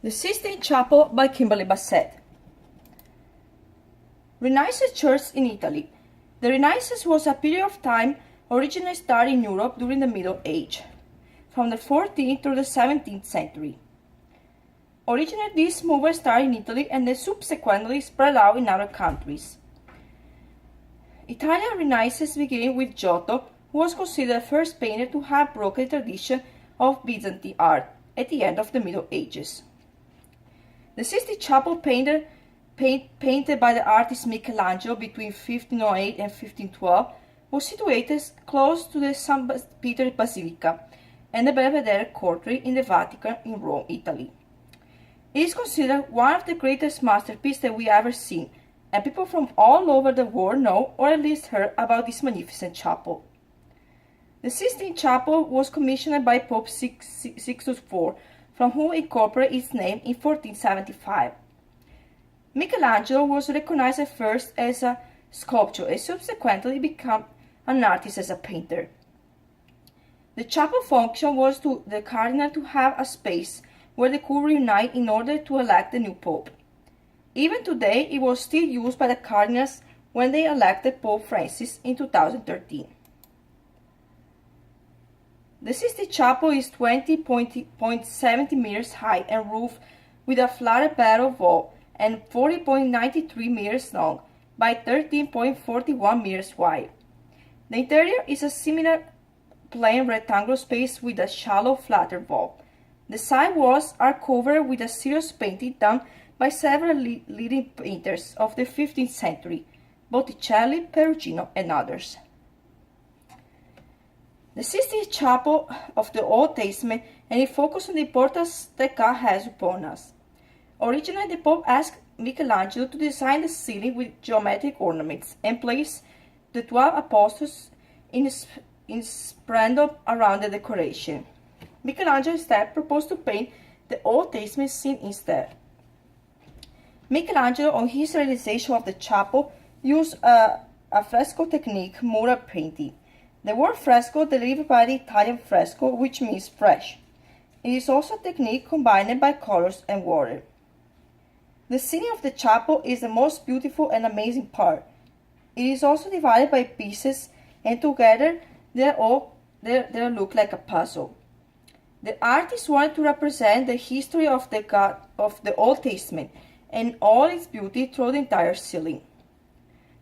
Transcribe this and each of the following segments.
The Sistine Chapel by Kimberly Bassett. Renaissance Church in Italy. The Renaissance was a period of time originally started in Europe during the Middle Age, from the 14th to the 17th century. Originally, this movement started in Italy and then subsequently spread out in other countries. Italian Renaissance began with Giotto, who was considered the first painter to have broken the tradition of Byzantine art at the end of the Middle Ages. The Sistine Chapel painted by the artist Michelangelo between 1508 and 1512 was situated close to the St. Peter Basilica and the Belvedere Courtyard in the Vatican in Rome, Italy. It is considered one of the greatest masterpieces that we ever seen, and people from all over the world know or at least heard about this magnificent chapel. The Sistine Chapel was commissioned by Pope Sixtus IV, from whom it incorporated its name in 1475. Michelangelo was recognized at first as a sculptor and subsequently became an artist as a painter. The chapel function was to the cardinal to have a space where they could reunite in order to elect the new pope. Even today, it was still used by the cardinals when they elected Pope Francis in 2013. The Sistine Chapel is 20.70 meters high and roofed with a flatted barrel vault and 40.93 meters long by 13.41 meters wide. The interior is a similar plain rectangular space with a shallow flattered vault. The side walls are covered with a serious painting done by several leading painters of the 15th century, Botticelli, Perugino, and others. The Sistine Chapel of the Old Testament, and it focuses on the importance that God has upon us. Originally, the Pope asked Michelangelo to design the ceiling with geometric ornaments and place the 12 apostles in splendor around the decoration. Michelangelo instead proposed to paint the Old Testament scene instead. Michelangelo, on his realization of the chapel, used a fresco technique, mural painting. The word fresco derived by the Italian fresco, which means fresh. It is also a technique combined by colors and water. The ceiling of the chapel is the most beautiful and amazing part. It is also divided by pieces, and together they look like a puzzle. The artist wanted to represent the history of the Old Testament and all its beauty through the entire ceiling.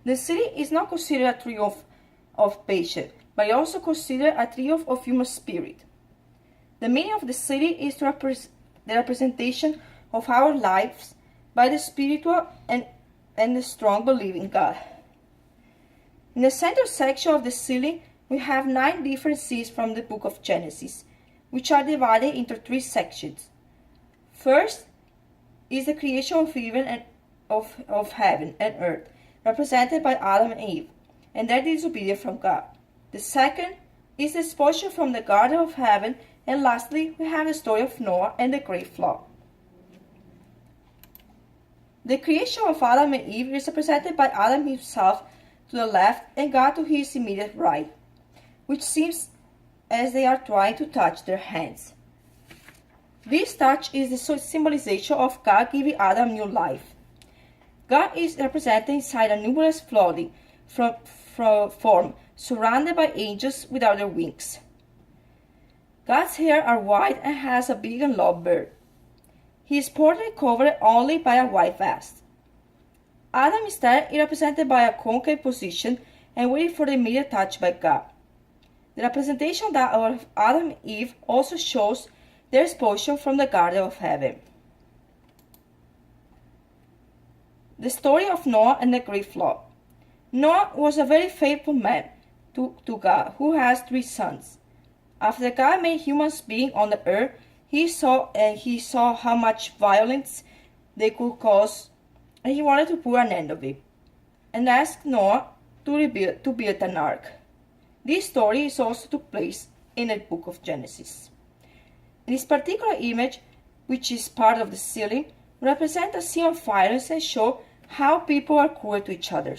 The ceiling is not considered a triumph of patience, but also considered a triumph of human spirit. The meaning of the ceiling is the representation of our lives by the spiritual and the strong belief in God. In the central section of the ceiling, we have 9 different scenes from the book of Genesis, which are divided into 3 sections. First is the creation of heaven and earth, represented by Adam and Eve, and their disobedience from God. The second is the expulsion from the Garden of Heaven, and lastly, we have the story of Noah and the great flood. The creation of Adam and Eve is represented by Adam himself to the left and God to his immediate right, which seems as they are trying to touch their hands. This touch is the symbolization of God giving Adam new life. God is represented inside a numerous floating form, surrounded by angels without their wings. God's hair are white and has a big and long beard. He is partly covered only by a white vest. Adam instead is represented by a concave position and waiting for the immediate touch by God. The representation of Adam and Eve also shows their expulsion from the Garden of Heaven. The story of Noah and the great flood. Noah was a very faithful man to God, who has 3 sons. After God made humans beings on the earth, he saw how much violence they could cause, and he wanted to put an end of it, and asked Noah to build an ark. This story is also took place in the book of Genesis. This particular image, which is part of the ceiling, represents a scene of violence and shows how people are cruel to each other.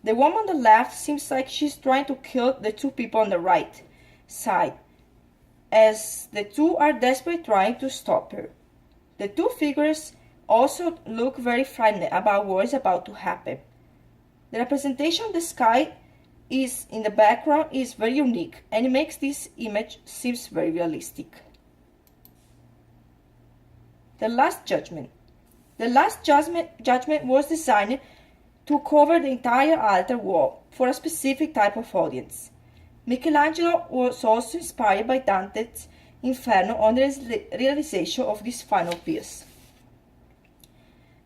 The woman on the left seems like she's trying to kill the 2 people on the right side, as the 2 are desperately trying to stop her. The two figures also look very frightened about what is about to happen. The representation of the sky is in the background is very unique, and it makes this image seems very realistic. The Last Judgment. The Last Judgment was designed to cover the entire altar wall for a specific type of audience. Michelangelo was also inspired by Dante's Inferno on the realization of this final piece.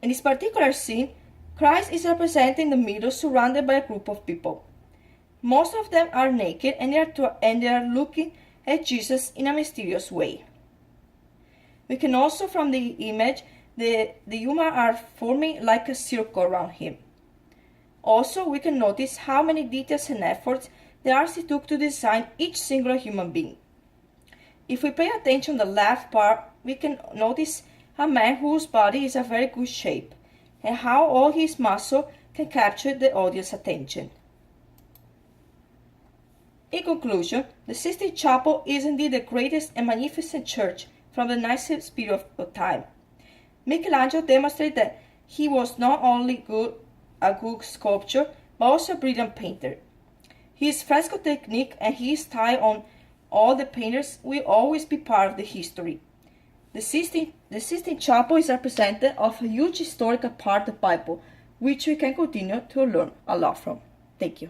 In this particular scene, Christ is represented in the middle, surrounded by a group of people. Most of them are naked, and they are looking at Jesus in a mysterious way. We can also, from the image, the humans are forming like a circle around him. Also, we can notice how many details and efforts the artist took to design each singular human being. If we pay attention to the left part, we can notice a man whose body is in very good shape, and how all his muscle can capture the audience's attention. In conclusion, the Sistine Chapel is indeed the greatest and magnificent church from the nicest period of time. Michelangelo demonstrated that he was not only a good sculptor, but also a brilliant painter. His fresco technique and his style on all the painters will always be part of the history. The Sistine Chapel is representative of a huge historical part of the Bible, which we can continue to learn a lot from. Thank you.